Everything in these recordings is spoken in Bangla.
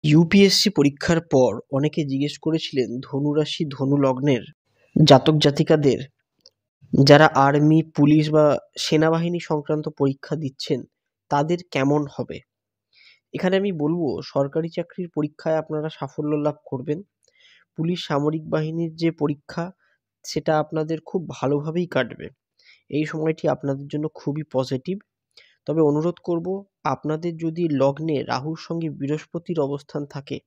ইউপিএসসি পরীক্ষার পর অনেকে জিজ্ঞেস করেছিলেন ধনু রাশি ধনু লগ্নের জাতক জাতিকাদের যারা আর্মি পুলিশ বা সেনাবাহিনী সংক্রান্ত পরীক্ষা দিচ্ছেন তাদের কেমন হবে। এখানে আমি বলবো সরকারি চাকরির পরীক্ষায় আপনারা সাফল্য লাভ করবেন। পুলিশ সামরিক বাহিনীর যে পরীক্ষা সেটা আপনাদের খুব ভালোভাবেই কাটবে। এই সময়টি আপনাদের জন্য খুবই পজিটিভ। তবে অনুরোধ করব, আপনাদের যদি লগ্নে রাহুর সঙ্গে বৃহস্পতির অবস্থান থাকে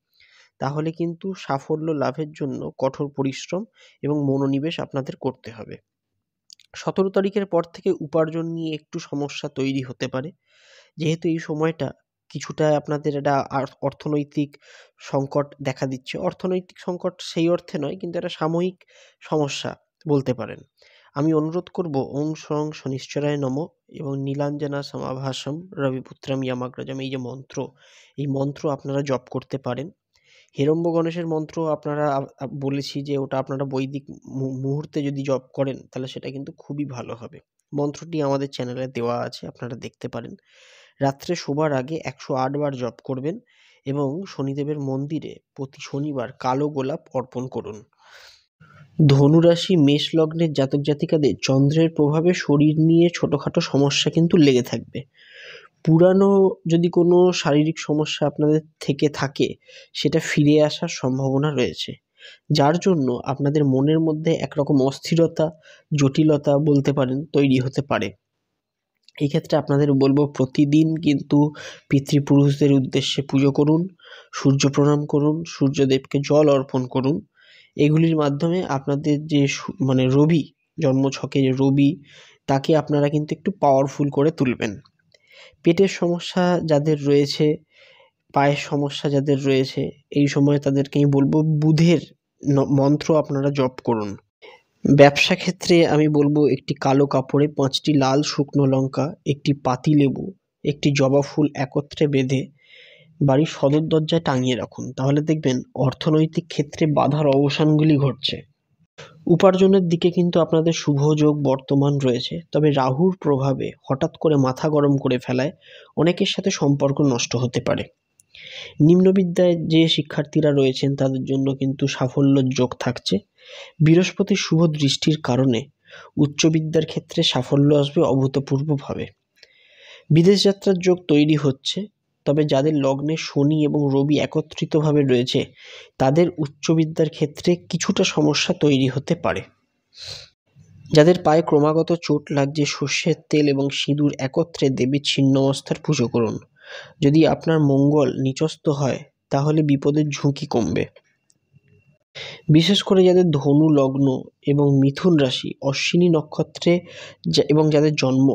তাহলে কিন্তু সাফল্য লাভের জন্য কঠোর পরিশ্রম এবং মনোনিবেশ আপনাদের করতে হবে। ১৭ তারিখের পর থেকে উপার্জন নিয়ে একটু সমস্যা তৈরি হতে পারে, যেহেতু এই সময়টা কিছুটা আপনাদের একটা অর্থনৈতিক সংকট দেখা দিচ্ছে। অর্থনৈতিক সংকট সেই অর্থে নয়, কিন্তু একটা সাময়িক সমস্যা বলতে পারেন। আমি অনুরোধ করব, ওং সং শনিশ্চরায় নমঃ এবং নীলাঞ্জনা সমাভাসম রবিপুত্রাম ইয়ামাগ্রজম, এই যে মন্ত্র, এই মন্ত্র আপনারা জপ করতে পারেন। হিরম্ব গণেশের মন্ত্র আপনারা বলেছি যে ওটা আপনারা বৈদিক মুহূর্তে যদি জপ করেন তাহলে সেটা কিন্তু খুবই ভালো হবে। মন্ত্রটি আমাদের চ্যানেলে দেওয়া আছে, আপনারা দেখতে পারেন। রাত্রে শোবার আগে ১০৮ বার জপ করবেন এবং শনিদেবের মন্দিরে প্রতি শনিবার কালো গোলাপ অর্পণ করুন। ধনুরাশি মেষ লগ্নের জাতক জাতিকাদের চন্দ্রের প্রভাবে শরীর নিয়ে ছোটোখাটো সমস্যা কিন্তু লেগে থাকবে। পুরানো যদি কোনো শারীরিক সমস্যা আপনাদের থেকে থাকে সেটা ফিরে আসার সম্ভাবনা রয়েছে, যার জন্য আপনাদের মনের মধ্যে একরকম অস্থিরতা, জটিলতা বলতে পারেন তৈরি হতে পারে। এই ক্ষেত্রে আপনাদের বলবো, প্রতিদিন কিন্তু পিতৃপুরুষদের উদ্দেশ্যে পুজো করুন, সূর্য প্রণাম করুন, সূর্যদেবকে জল অর্পণ করুন। এগুলির মাধ্যমে আপনাদের যে রবি, জন্মছকে যে রবি, তাকে আপনারা কিন্তু একটু পাওয়ারফুল করে তুলবেন। পেটের সমস্যা যাদের রয়েছে, পায়ের সমস্যা যাদের রয়েছে, এই সময় তাদেরকে আমি বলবো বুধের মন্ত্র আপনারা জপ করুন। ব্যবসা ক্ষেত্রে আমি বলবো, একটি কালো কাপড়ে ৫টি লাল শুকনো লঙ্কা, একটি পাতিলেবু, একটি জবা ফুল একত্রে বেঁধে বাড়ির সদর দরজায় টাঙিয়ে রাখুন। তাহলে দেখবেন অর্থনৈতিক ক্ষেত্রে বাধার অবসানগুলি ঘটছে। উপার্জনের দিকে কিন্তু আপনাদের শুভ যোগ বর্তমান রয়েছে, তবে রাহুর প্রভাবে হঠাৎ করে মাথা গরম করে ফেলায় অনেকের সাথে সম্পর্ক নষ্ট হতে পারে। নিম্নবিদ্যায় যে শিক্ষার্থীরা রয়েছেন তাদের জন্য কিন্তু সাফল্যের যোগ থাকছে। বৃহস্পতির শুভ দৃষ্টির কারণে উচ্চবিদ্যার ক্ষেত্রে সাফল্য আসবে অভূতপূর্বভাবে। বিদেশ যাত্রার যোগ তৈরি হচ্ছে, তবে যাদের লগ্নে শনি এবং রবি একত্রিতভাবে রয়েছে তাদের উচ্চবিদ্যার ক্ষেত্রে কিছুটা সমস্যা তৈরি হতে পারে। যাদের পায়ে ক্রমাগত চোট লাগছে, সর্ষের তেল এবং সিঁদুর একত্রে দেবীর ছিন্নমস্তার পুজো করুন। যদি আপনার মঙ্গল নিচস্থ হয় তাহলে বিপদের ঝুঁকি কমবে। বিশেষ করে যাদের ধনু লগ্ন এবং মিথুন রাশি, অশ্বিনী নক্ষত্রে এবং যাদের জন্ম,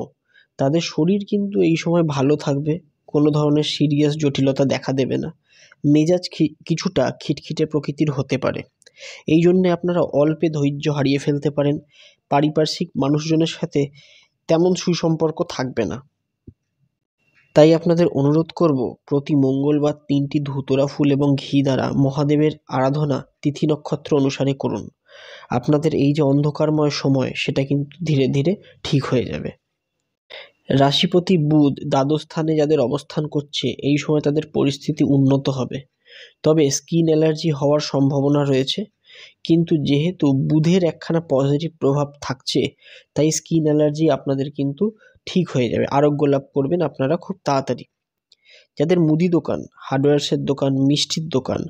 তাদের শরীর কিন্তু এই সময় ভালো থাকবে, কোনো ধরনের সিরিয়াস জটিলতা দেখা দেবে না। মেজাজ কিছুটা খিটখিটে প্রকৃতির হতে পারে, এই জন্যে আপনারা অল্পে ধৈর্য হারিয়ে ফেলতে পারেন। পারিপার্শ্বিক মানুষজনের সাথে তেমন সুসম্পর্ক থাকবে না। তাই আপনাদের অনুরোধ করব, প্রতি মঙ্গলবার 3টি ধুতরা ফুল এবং ঘি দ্বারা মহাদেবের আরাধনা তিথি নক্ষত্র অনুসারে করুন। আপনাদের এই যে অন্ধকারময় সময় সেটা কিন্তু ধীরে ধীরে ঠিক হয়ে যাবে। রাশিপতি বুধ দ্বাদশ স্থানে যাদের অবস্থান করছে, এই সময় তাদের পরিস্থিতি উন্নত হবে, তবে স্কিন অ্যালার্জি হওয়ার সম্ভাবনা রয়েছে। কিন্তু যেহেতু বুধের একখানা পজিটিভ প্রভাব থাকছে, তাই স্কিন অ্যালার্জি আপনাদের কিন্তু ঠিক হয়ে যাবে, আরোগ্য লাভ করবেন আপনারা খুব তাড়াতাড়ি। যাদের মুদি দোকান, হার্ডওয়্যার্সের দোকান, মিষ্টির দোকান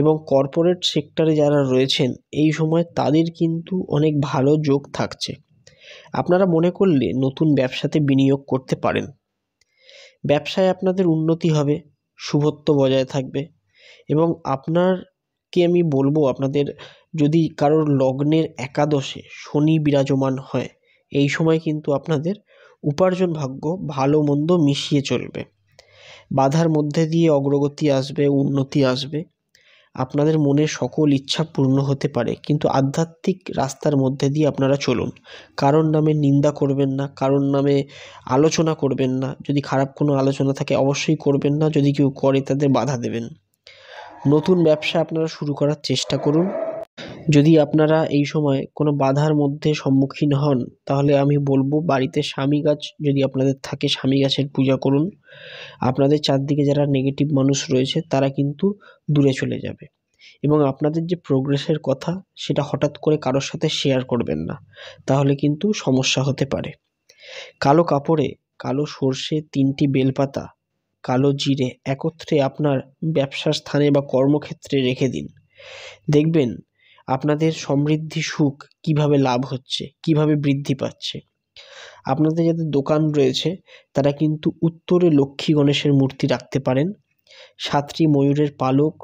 এবং কর্পোরেট সেক্টরে যারা রয়েছেন, এই সময় তাদের কিন্তু অনেক ভালো যোগ থাকছে। আপনারা মনে করলে নতুন ব্যবসাতে বিনিয়োগ করতে পারেন। ব্যবসায় আপনাদের উন্নতি হবে, শুভত্ব বজায় থাকবে এবং আপনারকে আমি বলবো, আপনাদের যদি কারোর লগ্নের একাদশে শনি বিরাজমান হয়, এই সময় কিন্তু আপনাদের উপার্জন ভাগ্য ভালো মন্দ মিশিয়ে চলবে। বাধার মধ্যে দিয়ে অগ্রগতি আসবে, উন্নতি আসবে। আপনাদের মনের সকল ইচ্ছা পূর্ণ হতে পারে, কিন্তু আধ্যাত্মিক রাস্তার মধ্যে দিয়ে আপনারা চলুন। কারোর নামে নিন্দা করবেন না, কারোর নামে আলোচনা করবেন না। যদি খারাপ কোনো আলোচনা থাকে অবশ্যই করবেন না, যদি কেউ করে তাদের বাধা দেবেন। নতুন ব্যবসা আপনারা শুরু করার চেষ্টা করুন। যদি আপনারা এই সময় কোনো বাধার মধ্যে সম্মুখীন হন, তাহলে আমি বলবো বাড়িতে স্বামী গাছ যদি আপনাদের থাকে, স্বামী গাছের পূজা করুন। আপনাদের চারদিকে যারা নেগেটিভ মানুষ রয়েছে তারা কিন্তু দূরে চলে যাবে। এবং আপনাদের যে প্রোগ্রেসের কথা সেটা হঠাৎ করে কারোর সাথে শেয়ার করবেন না, তাহলে কিন্তু সমস্যা হতে পারে। কালো কাপড়ে কালো সর্ষে, 3টি বেলপাতা, কালো জিরে একত্রে আপনার ব্যবসার স্থানে বা কর্মক্ষেত্রে রেখে দিন। দেখবেন আপনাদের সমৃদ্ধি সুখ কিভাবে লাভ হচ্ছে, কিভাবে বৃদ্ধি পাচ্ছে। আপনাদের যাদের দোকান রয়েছে তারা কিন্তু উত্তরে লক্ষ্মী গণেশের মূর্তি রাখতে পারেন। 7টি ময়ূরের পালক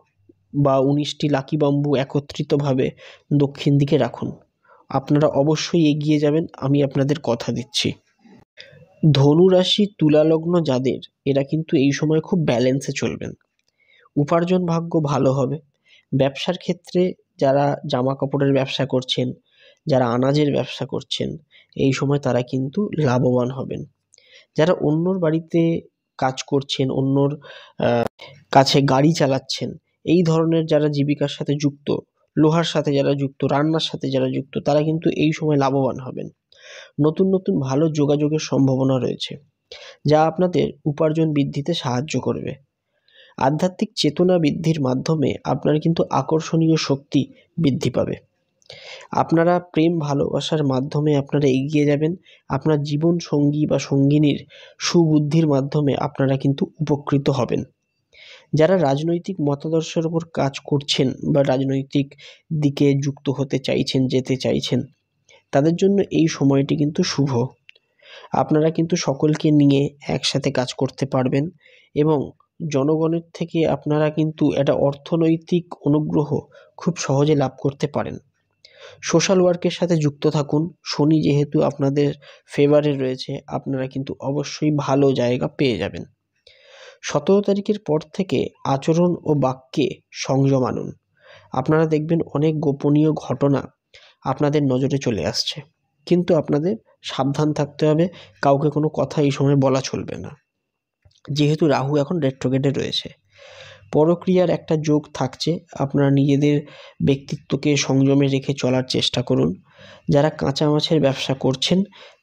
বা 19টি লাকি বাম্বু একত্রিতভাবে দক্ষিণ দিকে রাখুন। আপনারা অবশ্যই এগিয়ে যাবেন, আমি আপনাদের কথা দিচ্ছি। ধনু রাশি, তুলা লগ্ন যাদের, এরা কিন্তু এই সময় খুব ব্যালেন্সে চলবেন। উপার্জন ভাগ্য ভালো হবে। ব্যবসার ক্ষেত্রে যারা জামা কাপড়ের ব্যবসা করছেন, যারা আনাজের ব্যবসা করছেন, এই সময় তারা কিন্তু লাভবান হবেন। যারা অন্যর বাড়িতে কাজ করছেন, অন্যর কাছে গাড়ি চালাচ্ছেন, এই ধরনের যারা জীবিকার সাথে যুক্ত, লোহার সাথে যারা যুক্ত, রান্নার সাথে যারা যুক্ত, তারা কিন্তু এই সময় লাভবান হবেন। নতুন নতুন ভালো যোগাযোগের সম্ভাবনা রয়েছে, যা আপনাদের উপার্জন বৃদ্ধিতে সাহায্য করবে। আধ্যাত্মিক চেতনা বৃদ্ধির মাধ্যমে আপনার কিন্তু আকর্ষণীয় শক্তি বৃদ্ধি পাবে। আপনারা প্রেম ভালোবাসার মাধ্যমে আপনারা এগিয়ে যাবেন। আপনার জীবন সঙ্গী বা সঙ্গিনীর সুবুদ্ধির মাধ্যমে আপনারা কিন্তু উপকৃত হবেন। যারা রাজনৈতিক মতাদর্শের উপর কাজ করছেন বা রাজনৈতিক দিকে যুক্ত হতে চাইছেন, যেতে চাইছেন, তাদের জন্য এই সময়টি কিন্তু শুভ। আপনারা কিন্তু সকলকে নিয়ে একসাথে কাজ করতে পারবেন এবং জনগণের থেকে আপনারা কিন্তু একটা অর্থনৈতিক অনুগ্রহ খুব সহজে লাভ করতে পারেন। সোশ্যাল ওয়ার্কের সাথে যুক্ত থাকুন। শনি যেহেতু আপনাদের ফেভারে রয়েছে, আপনারা কিন্তু অবশ্যই ভালো জায়গা পেয়ে যাবেন। 17 তারিখের পর থেকে আচরণ ও বাক্যে সংযম আনুন। আপনারা দেখবেন অনেক গোপনীয় ঘটনা আপনাদের নজরে চলে আসছে, কিন্তু আপনাদের সাবধান থাকতে হবে। কাউকে কোনো কথা এই সময় বলা চলবে না, যেহেতু রাহু এখন রেট্রোগেডে রয়েছে। পরক্রিয়ার একটা যোগ থাকছে, আপনারা নিজেদের ব্যক্তিত্বকে সংযমে রেখে চলার চেষ্টা করুন। যারা কাঁচা মাছের ব্যবসা করছেন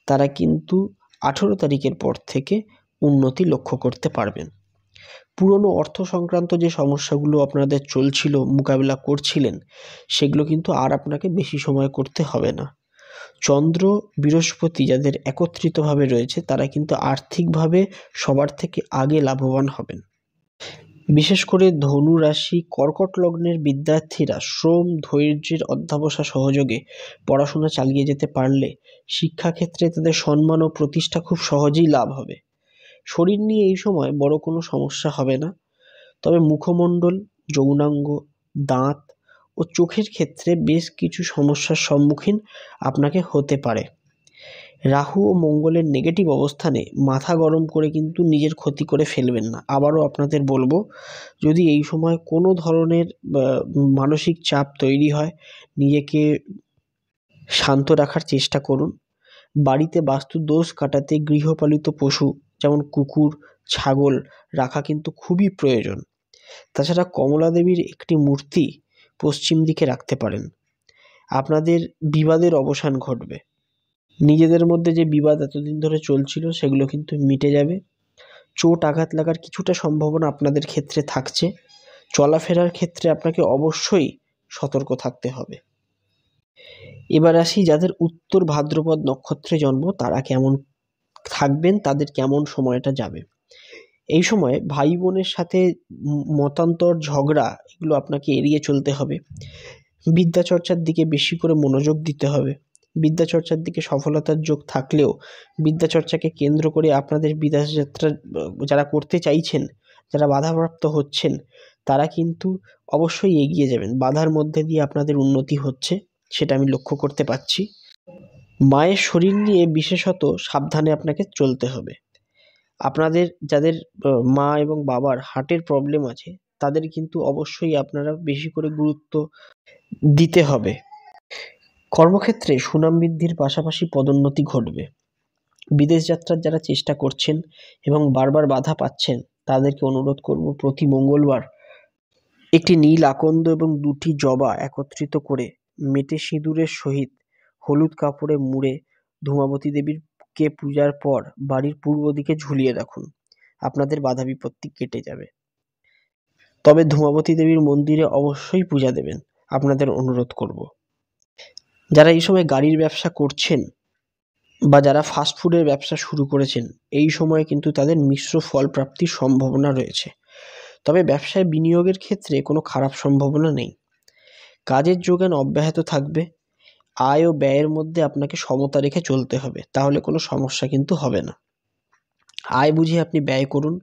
তারা কিন্তু 18 তারিখের পর থেকে উন্নতি লক্ষ্য করতে পারবেন। পুরনো অর্থ সংক্রান্ত যে সমস্যাগুলো আপনাদের চলছিল, মোকাবিলা করছিলেন, সেগুলো কিন্তু আর আপনাকে বেশি সময় করতে হবে না। চন্দ্র বৃহস্পতি যাদের একত্রিতভাবে রয়েছে তারা কিন্তু আর্থিকভাবে সবার থেকে আগে লাভবান হবেন। বিশেষ করে ধনু রাশি, কর্কট লগ্নের বিদ্যার্থীরা শ্রম, ধৈর্যের অধ্যবসায় সহযোগে পড়াশোনা চালিয়ে যেতে পারলে শিক্ষাক্ষেত্রে তাদের সম্মান ও প্রতিষ্ঠা খুব সহজেই লাভ হবে। শরীর নিয়ে এই সময় বড় কোনো সমস্যা হবে না, তবে মুখমণ্ডল, যৌনাঙ্গ, দাঁত ও চোখের ক্ষেত্রে বেশ কিছু সমস্যার সম্মুখীন আপনাকে হতে পারে। রাহু ও মঙ্গলের নেগেটিভ অবস্থানে মাথা গরম করে কিন্তু নিজের ক্ষতি করে ফেলবেন না। আবারও আপনাদের বলবো, যদি এই সময় কোনো ধরনের মানসিক চাপ তৈরি হয়, নিজেকে শান্ত রাখার চেষ্টা করুন। বাড়িতে বাস্তু দোষ কাটাতে গৃহপালিত পশু যেমন কুকুর, ছাগল রাখা কিন্তু খুবই প্রয়োজন। তাছাড়া কমলা দেবীর একটি মূর্তি পশ্চিম দিকে রাখতে পারেন। আপনাদের বিবাদের অবসান ঘটবে। নিজেদের মধ্যে যে বিবাদ এতদিন ধরে চলছিল সেগুলো কিন্তু মিটে যাবে। চোট আঘাত লাগার কিছুটা সম্ভাবনা আপনাদের ক্ষেত্রে থাকছে। চলাফেরার ক্ষেত্রে আপনাকে অবশ্যই সতর্ক থাকতে হবে। এবার আসি যাদের উত্তর ভাদ্রপদ নক্ষত্রে জন্ম, তারা কেমন থাকবেন, তাদের কেমন সময়টা যাবে। এই সময় ভাই বোনের সাথে মতান্তর, ঝগড়া, এগুলো আপনাকে এড়িয়ে চলতে হবে। বিদ্যাচর্চার দিকে বেশি করে মনোযোগ দিতে হবে। বিদ্যাচর্চার দিকে সফলতার যোগ থাকলেও বিদ্যাচর্চাকে কেন্দ্র করে আপনাদের বিদেশ যাত্রা যারা করতে চাইছেন, যারা বাধাপ্রাপ্ত হচ্ছেন, তারা কিন্তু অবশ্যই এগিয়ে যাবেন। বাধার মধ্যে দিয়ে আপনাদের উন্নতি হচ্ছে, সেটা আমি লক্ষ্য করতে পারছি। মায়ের শরীর নিয়ে বিশেষত সাবধানে আপনাকে চলতে হবে। আপনাদের যাদের মা এবং বাবার হার্টের প্রবলেম আছে, তাদের কিন্তু অবশ্যই আপনারা বেশি করে গুরুত্ব দিতে হবে। কর্মক্ষেত্রে সুনাম বৃদ্ধির পাশাপাশি পদোন্নতি ঘটবে। বিদেশ যাত্রার যারা চেষ্টা করছেন এবং বারবার বাধা পাচ্ছেন, তাদেরকে অনুরোধ করব প্রতি মঙ্গলবার একটি নীল আকন্দ এবং 2টি জবা একত্রিত করে মেটে সিঁদুরের সহিত হলুদ কাপড়ে মুড়ে ধূমাবতী দেবীকে পূজার পর বাড়ির পূর্ব দিকে ঝুলিয়ে রাখুন। আপনাদের বাধা বিপত্তি কেটে যাবে। তবে ধূমাবতী দেবীর মন্দিরে অবশ্যই পূজা দেবেন, আপনাদের অনুরোধ করব। যারা এই সময় গাড়ির ব্যবসা করছেন বা যারা ফাস্টফুডের ব্যবসা শুরু করেছেন, এই সময়ে কিন্তু তাদের মিশ্র ফল প্রাপ্তির সম্ভাবনা রয়েছে। তবে ব্যবসায় বিনিয়োগের ক্ষেত্রে কোনো খারাপ সম্ভাবনা নেই। কাজের যোগান অব্যাহত থাকবে। আয় ও ব্যয়ের মধ্যে আপনাকে সমতা রেখে চলতে হবে, তাহলে কোনো সমস্যা কিন্তু হবে না। আয় বুঝে আপনি ব্যয় করুন।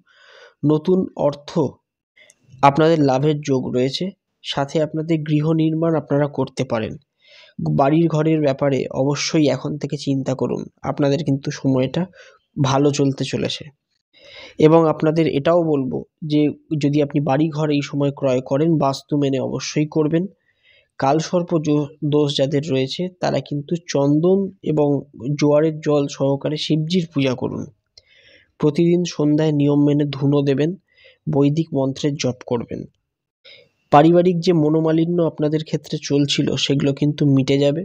নতুন অর্থ আপনাদের লাভের যোগ রয়েছে। সাথে আপনাদের গৃহ নির্মাণ আপনারা করতে পারেন। বাড়ির ঘরের ব্যাপারে অবশ্যই এখন থেকে চিন্তা করুন। আপনাদের কিন্তু সময়টা ভালো চলতে চলেছে। এবং আপনাদের এটাও বলবো যে যদি আপনি বাড়ি ঘর এই সময় ক্রয় করেন, বাস্তু মেনে অবশ্যই করবেন। কালসর্প দোষ যাদের রয়েছে তারা কিন্তু চন্দন এবং জোয়ারের জল সহকারে শিবজির পূজা করুন। প্রতিদিন সন্ধ্যায় নিয়ম মেনে ধুনো দেবেন, বৈদিক মন্ত্রের জপ করবেন। পারিবারিক যে মনোমালিন্য আপনাদের ক্ষেত্রে চলছিল সেগুলো কিন্তু মিটে যাবে।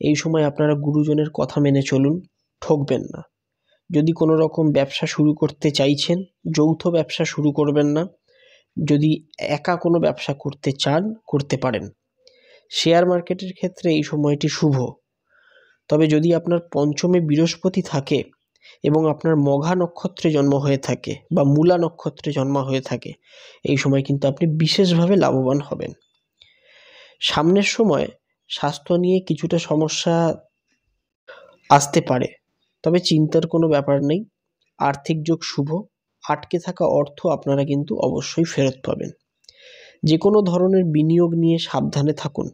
এই সময় আপনারা গুরুজনের কথা মেনে চলুন, ঠকবেন না। যদি কোনো রকম ব্যবসা শুরু করতে চাইছেন, যৌথ ব্যবসা শুরু করবেন না। যদি একা কোনো ব্যবসা করতে চান, করতে পারেন। শেয়ার মার্কেটের ক্ষেত্রে এই সময়টি শুভ। তবে যদি আপনার পঞ্চমে বৃহস্পতি থাকে এবং আপনার মঘা নক্ষত্রে জন্ম হয়ে থাকে বা মূলা নক্ষত্রে জন্ম হয়ে থাকে, এই সময় কিন্তু আপনি বিশেষভাবে লাভবান হবেন। সামনের সময় স্বাস্থ্য নিয়ে কিছুটা সমস্যা আসতে পারে, তবে চিন্তার কোনো ব্যাপার নেই। আর্থিক যোগ শুভ। আটকে থাকা অর্থ আপনারা কিন্তু অবশ্যই ফেরত পাবেন। যে কোনো ধরনের বিনিয়োগ নিয়ে সাবধানে থাকুন।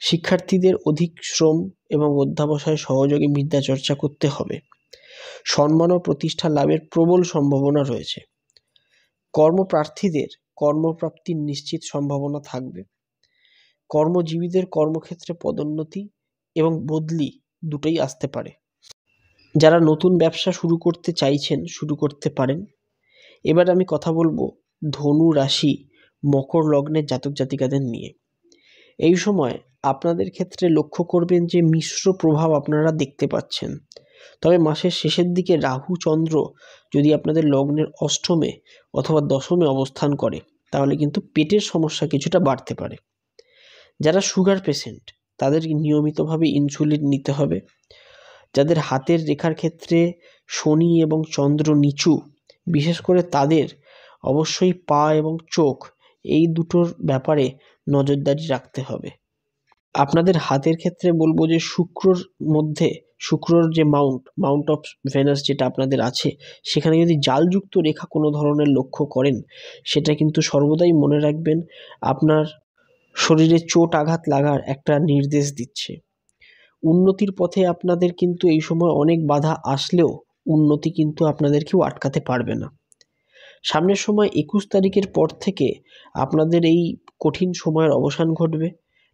শিক্ষার্থীদের অধিক শ্রম এবং অধ্যাবসায় সহযোগে বিদ্যা চর্চা করতে হবে। সম্মান ও প্রতিষ্ঠা লাভের প্রবল সম্ভাবনা রয়েছে। কর্মপ্রার্থীদের কর্মপ্রাপ্তির নিশ্চিত সম্ভাবনা থাকবে। কর্মজীবীদের কর্মক্ষেত্রে পদোন্নতি এবং বদলি দুটোই আসতে পারে। যারা নতুন ব্যবসা শুরু করতে চাইছেন, শুরু করতে পারেন। এবার আমি কথা বলবো ধনু রাশি মকর লগ্নের জাতক জাতিকাদের নিয়ে। এই সময় আপনাদের ক্ষেত্রে লক্ষ্য করবেন যে মিশ্র প্রভাব আপনারা দেখতে পাচ্ছেন। তবে মাসের শেষের দিকে রাহু চন্দ্র যদি আপনাদের লগ্নের অষ্টমে অথবা দশমে অবস্থান করে, তাহলে কিন্তু পেটের সমস্যা কিছুটা বাড়তে পারে। যারা সুগার পেশেন্ট তাদের নিয়মিতভাবে ইনসুলিন নিতে হবে। যাদের হাতের রেখার ক্ষেত্রে শনি এবং চন্দ্র নিচু, বিশেষ করে তাদের অবশ্যই পা এবং চোখ এই দুটোর ব্যাপারে নজরদারি রাখতে হবে। আপনাদের হাতের ক্ষেত্রে বলবো যে শুক্রর যে মাউন্ট অফ ভেনাস যেটা আপনাদের আছে, সেখানে যদি জালযুক্ত রেখা কোনো ধরনের লক্ষ্য করেন, সেটা কিন্তু সর্বদাই মনে রাখবেন আপনার শরীরে চোট আঘাত লাগার একটা নির্দেশ দিচ্ছে। উন্নতির পথে আপনাদের কিন্তু এই সময় অনেক বাধা আসলেও উন্নতি কিন্তু আপনাদের কেউ আটকাতে পারবে না। সামনের সময় 21 তারিখের পর থেকে আপনাদের এই কঠিন সময়ের অবসান ঘটবে।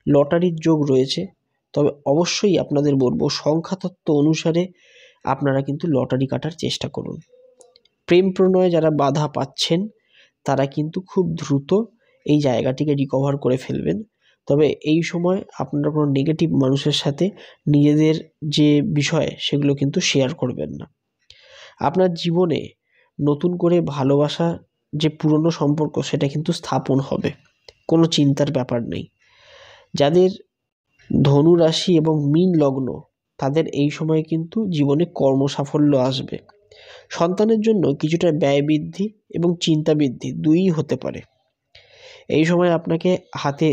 লটারির যোগ রয়েছে, তবে অবশ্যই আপনাদের বলবো সংখ্যাতত্ত্ব অনুসারে আপনারা কিন্তু লটারি কাটার চেষ্টা করুন। প্রেম প্রণয়ে যারা বাধা পাচ্ছেন তারা কিন্তু খুব দ্রুত এই জায়গাটিকে রিকভার করে ফেলবেন। তবে এই সময় আপনারা কোনো নেগেটিভ মানুষের সাথে নিজেদের যে বিষয় সেগুলো কিন্তু শেয়ার করবেন না। আপনার জীবনে নতুন করে ভালোবাসা যে পুরনো সম্পর্ক সেটা কিন্তু স্থাপন হবে, কোনো চিন্তার ব্যাপার নেই। যাদের ধনু রাশি এবং মীন লগ্ন তাদের এই সময় কিন্তু জীবনে কর্মসাফল্য আসবে। সন্তানের জন্য কিছুটা ব্যয় বৃদ্ধি এবং চিন্তা বৃদ্ধি দুইই হতে পারে। এই সময় আপনাকে হাতে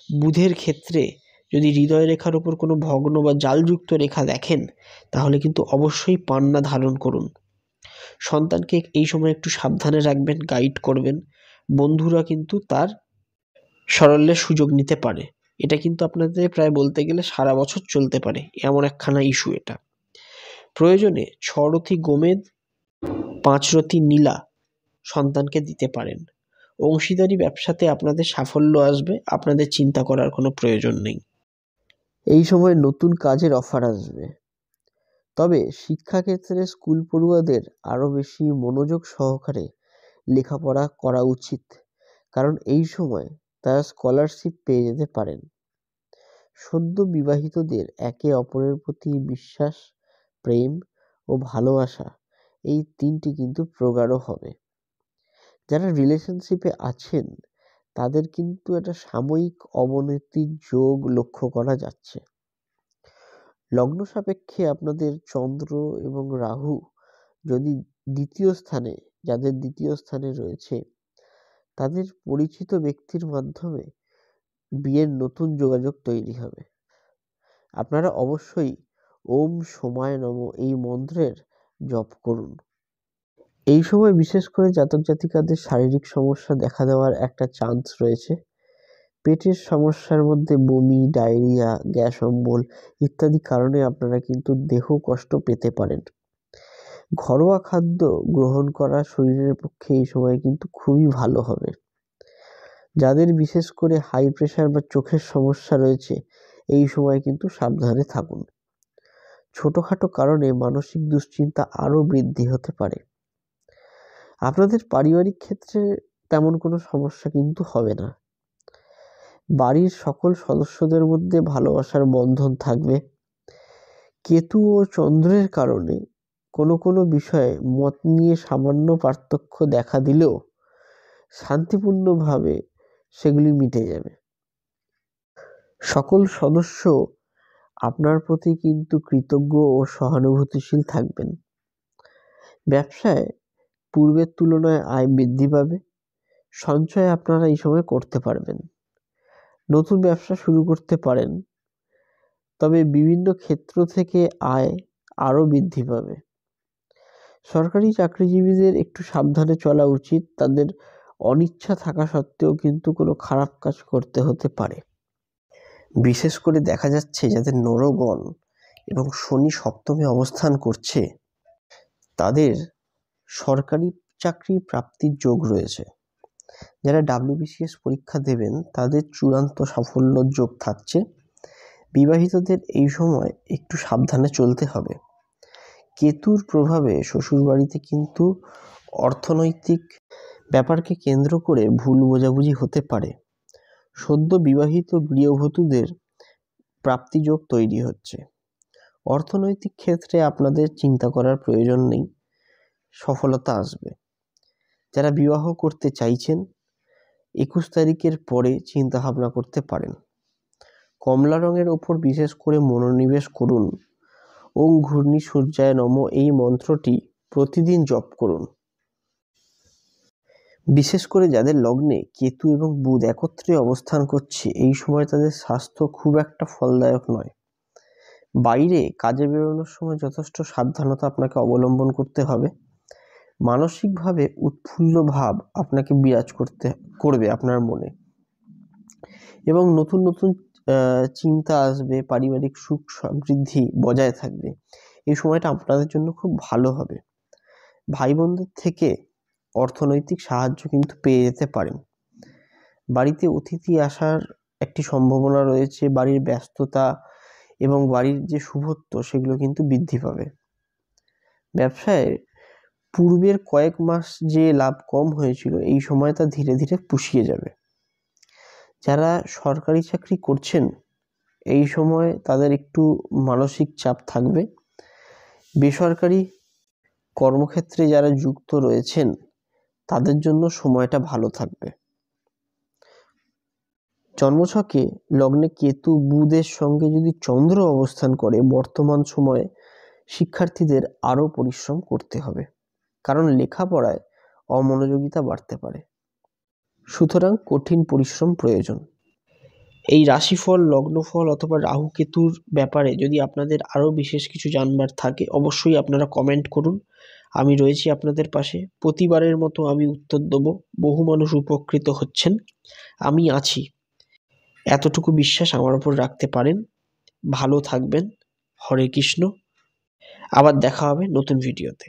বুধের ক্ষেত্রে যদি হৃদয় রেখার ওপর কোনো ভগ্ন বা জালযুক্ত রেখা দেখেন, তাহলে কিন্তু অবশ্যই পান্না ধারণ করুন। সন্তানকে এই সময় একটু সাবধানে রাখবেন, গাইড করবেন। বন্ধুরা কিন্তু তার সারল্যের সুযোগ নিতে পারে। এটা কিন্তু আপনাদের প্রায় বলতে গেলে সারা বছর চলতে পারে, এমন একখানা ইস্যু এটা। প্রয়োজনে 6 রতি গোমেদ 5 রতি নীলা সন্তানকে দিতে পারেন। অংশীদারি ব্যবসাতে আপনাদের সাফল্য আসবে, আপনাদের চিন্তা করার কোনো প্রয়োজন নেই। এই সময় নতুন কাজের অফার আসবে। তবে শিক্ষাক্ষেত্রে স্কুল পড়ুয়াদের আরও বেশি মনোযোগ সহকারে লেখাপড়া করা উচিত, কারণ এই সময় তারা স্কলারশিপ পেয়ে যেতে পারেন। সদ্য বিবাহিতদের একে অপরের প্রতি বিশ্বাস, প্রেম ও ভালোবাসা এই তিনটি কিন্তু প্রগাঢ় হবে। যারা রিলেশনশিপে আছেন তাদের কিন্তু একটা সাময়িক অবনতির যোগ লক্ষ্য করা যাচ্ছে। লগ্ন সাপেক্ষে আপনাদের চন্দ্র এবং রাহু যদি যাদের দ্বিতীয় স্থানে রয়েছে, তাদের পরিচিত ব্যক্তির মাধ্যমে বিয়ের নতুন যোগাযোগ তৈরি হবে। আপনারা অবশ্যই ওম সোমায় নমঃ এই মন্ত্রের জপ করুন। এই সময় বিশেষ করে জাতক জাতিকাদের শারীরিক সমস্যা দেখা দেওয়ার একটা চান্স রয়েছে। পেটের সমস্যার মধ্যে বমি, ডায়রিয়া, গ্যাস অম্বল ইত্যাদি কারণে আপনারা কিন্তু দেহ কষ্ট পেতে পারেন। ঘরোয়া খাদ্য গ্রহণ করা শরীরের পক্ষে এই সময় কিন্তু খুবই ভালো হবে। যাদের বিশেষ করে হাই প্রেশার বা চোখের সমস্যা রয়েছে এই সময় কিন্তু সাবধানে থাকুন। ছোটখাটো কারণে মানসিক দুশ্চিন্তা আরো বৃদ্ধি হতে পারে। আপনাদের পারিবারিক ক্ষেত্রে তেমন কোনো সমস্যা কিন্তু হবে না। বাড়ির সকল সদস্যদের মধ্যে ভালোবাসার বন্ধন থাকবে। কেতু ও চন্দ্রের কারণে কোনো বিষয়ে মত নিয়ে সামান্য পার্থক্য দেখা দিলেও শান্তিপূর্ণভাবে সেগুলি মিটে যাবে। সকল সদস্য আপনার প্রতি কিন্তু কৃতজ্ঞ ও সহানুভূতিশীল থাকবেন। ব্যবসায় পূর্বের তুলনায় আয় বৃদ্ধি পাবে। সঞ্চয় আপনারা এই সময় করতে পারবেন। নতুন ব্যবসা শুরু করতে পারেন, তবে বিভিন্ন ক্ষেত্র থেকে আয় আরো বৃদ্ধি পাবে। সরকারি চাকরিজীবীদের একটু সাবধানে চলা উচিত। তাদের অনিচ্ছা থাকা সত্ত্বেও কিন্তু কোনো খারাপ কাজ করতে হতে পারে। বিশেষ করে দেখা যাচ্ছে যাদের নরগণ এবং শনি সপ্তমে অবস্থান করছে, তাদের সরকারি চাকরি প্রাপ্তির যোগ রয়েছে। যারা WBCS পরীক্ষা দেবেন তাদের চূড়ান্ত সাফল্যর যোগ থাকছে। বিবাহিতদের এই সময় একটু সাবধানে চলতে হবে। কেতুর প্রভাবে শ্বশুরবাড়িতে কিন্তু অর্থনৈতিক ব্যাপারকে কেন্দ্র করে ভুল বোঝাবুঝি হতে পারে। সদ্য বিবাহিত গৃহবধূদের প্রাপ্তিযোগ তৈরি হচ্ছে। অর্থনৈতিক ক্ষেত্রে আপনাদের চিন্তা করার প্রয়োজন নেই, সফলতা আসবে। যারা বিবাহ করতে চাইছেন 21 তারিখের পরে চিন্তা ভাবনা করতে পারেন। কমলা রঙের ওপর বিশেষ করে মনোনিবেশ করুন। ওং ঘূর্ণি সূর্যায় নমঃ এই মন্ত্রটি প্রতিদিন জপ করুন। বিশেষ করে যাদের লগ্নে কেতু এবং বুধ একত্রে অবস্থান করছে এই সময় তাদের স্বাস্থ্য খুব একটা ফলদায়ক নয়। বাইরে কাজে বেরোনোর সময় যথেষ্ট সাবধানতা আপনাকে অবলম্বন করতে হবে। মানসিকভাবে উৎফুল্ল ভাব আপনাকে বিরাজ করবে আপনার মনে, এবং নতুন নতুন চিন্তা আসবে। পারিবারিক সুখ সমৃদ্ধি বজায় থাকবে। এই সময়টা আপনাদের জন্য খুব ভালো হবে। ভাই বোনদের থেকে অর্থনৈতিক সাহায্য কিন্তু পেয়ে যেতে পারেন। বাড়িতে অতিথি আসার একটি সম্ভাবনা রয়েছে। বাড়ির ব্যস্ততা এবং বাড়ির যে শুভত্ব সেগুলো কিন্তু বৃদ্ধি পাবে। ব্যবসায় পূর্বের কয়েক মাস যে লাভ কম হয়েছিল এই সময় তা ধীরে ধীরে পুষিয়ে যাবে। যারা সরকারি চাকরি করছেন এই সময় তাদের একটু মানসিক চাপ থাকবে। বেসরকারি কর্মক্ষেত্রে যারা যুক্ত রয়েছেন তাদের জন্য সময়টা ভালো থাকবে। জন্মছকে লগ্নে কেতু বুধের সঙ্গে যদি চন্দ্র অবস্থান করে বর্তমান সময়ে শিক্ষার্থীদের আরো পরিশ্রম করতে হবে, কারণ লেখাপড়ায় অমনোযোগিতা বাড়তে পারে। সুতরাং কঠিন পরিশ্রম প্রয়োজন। এই রাশিফল, লগ্নফল অথবা রাহু কেতুর ব্যাপারে যদি আপনাদের আরো বিশেষ কিছু জানবার থাকে অবশ্যই আপনারা কমেন্ট করুন। আমি রয়েছি আপনাদের পাশে। প্রতিবারের মতো আমি উত্তর দেব। বহু মানুষ উপকৃত হচ্ছেন, আমি আছি, এতটুকু বিশ্বাস আমার উপর রাখতে পারেন। ভালো থাকবেন। হরে কৃষ্ণ। আবার দেখা হবে নতুন ভিডিওতে।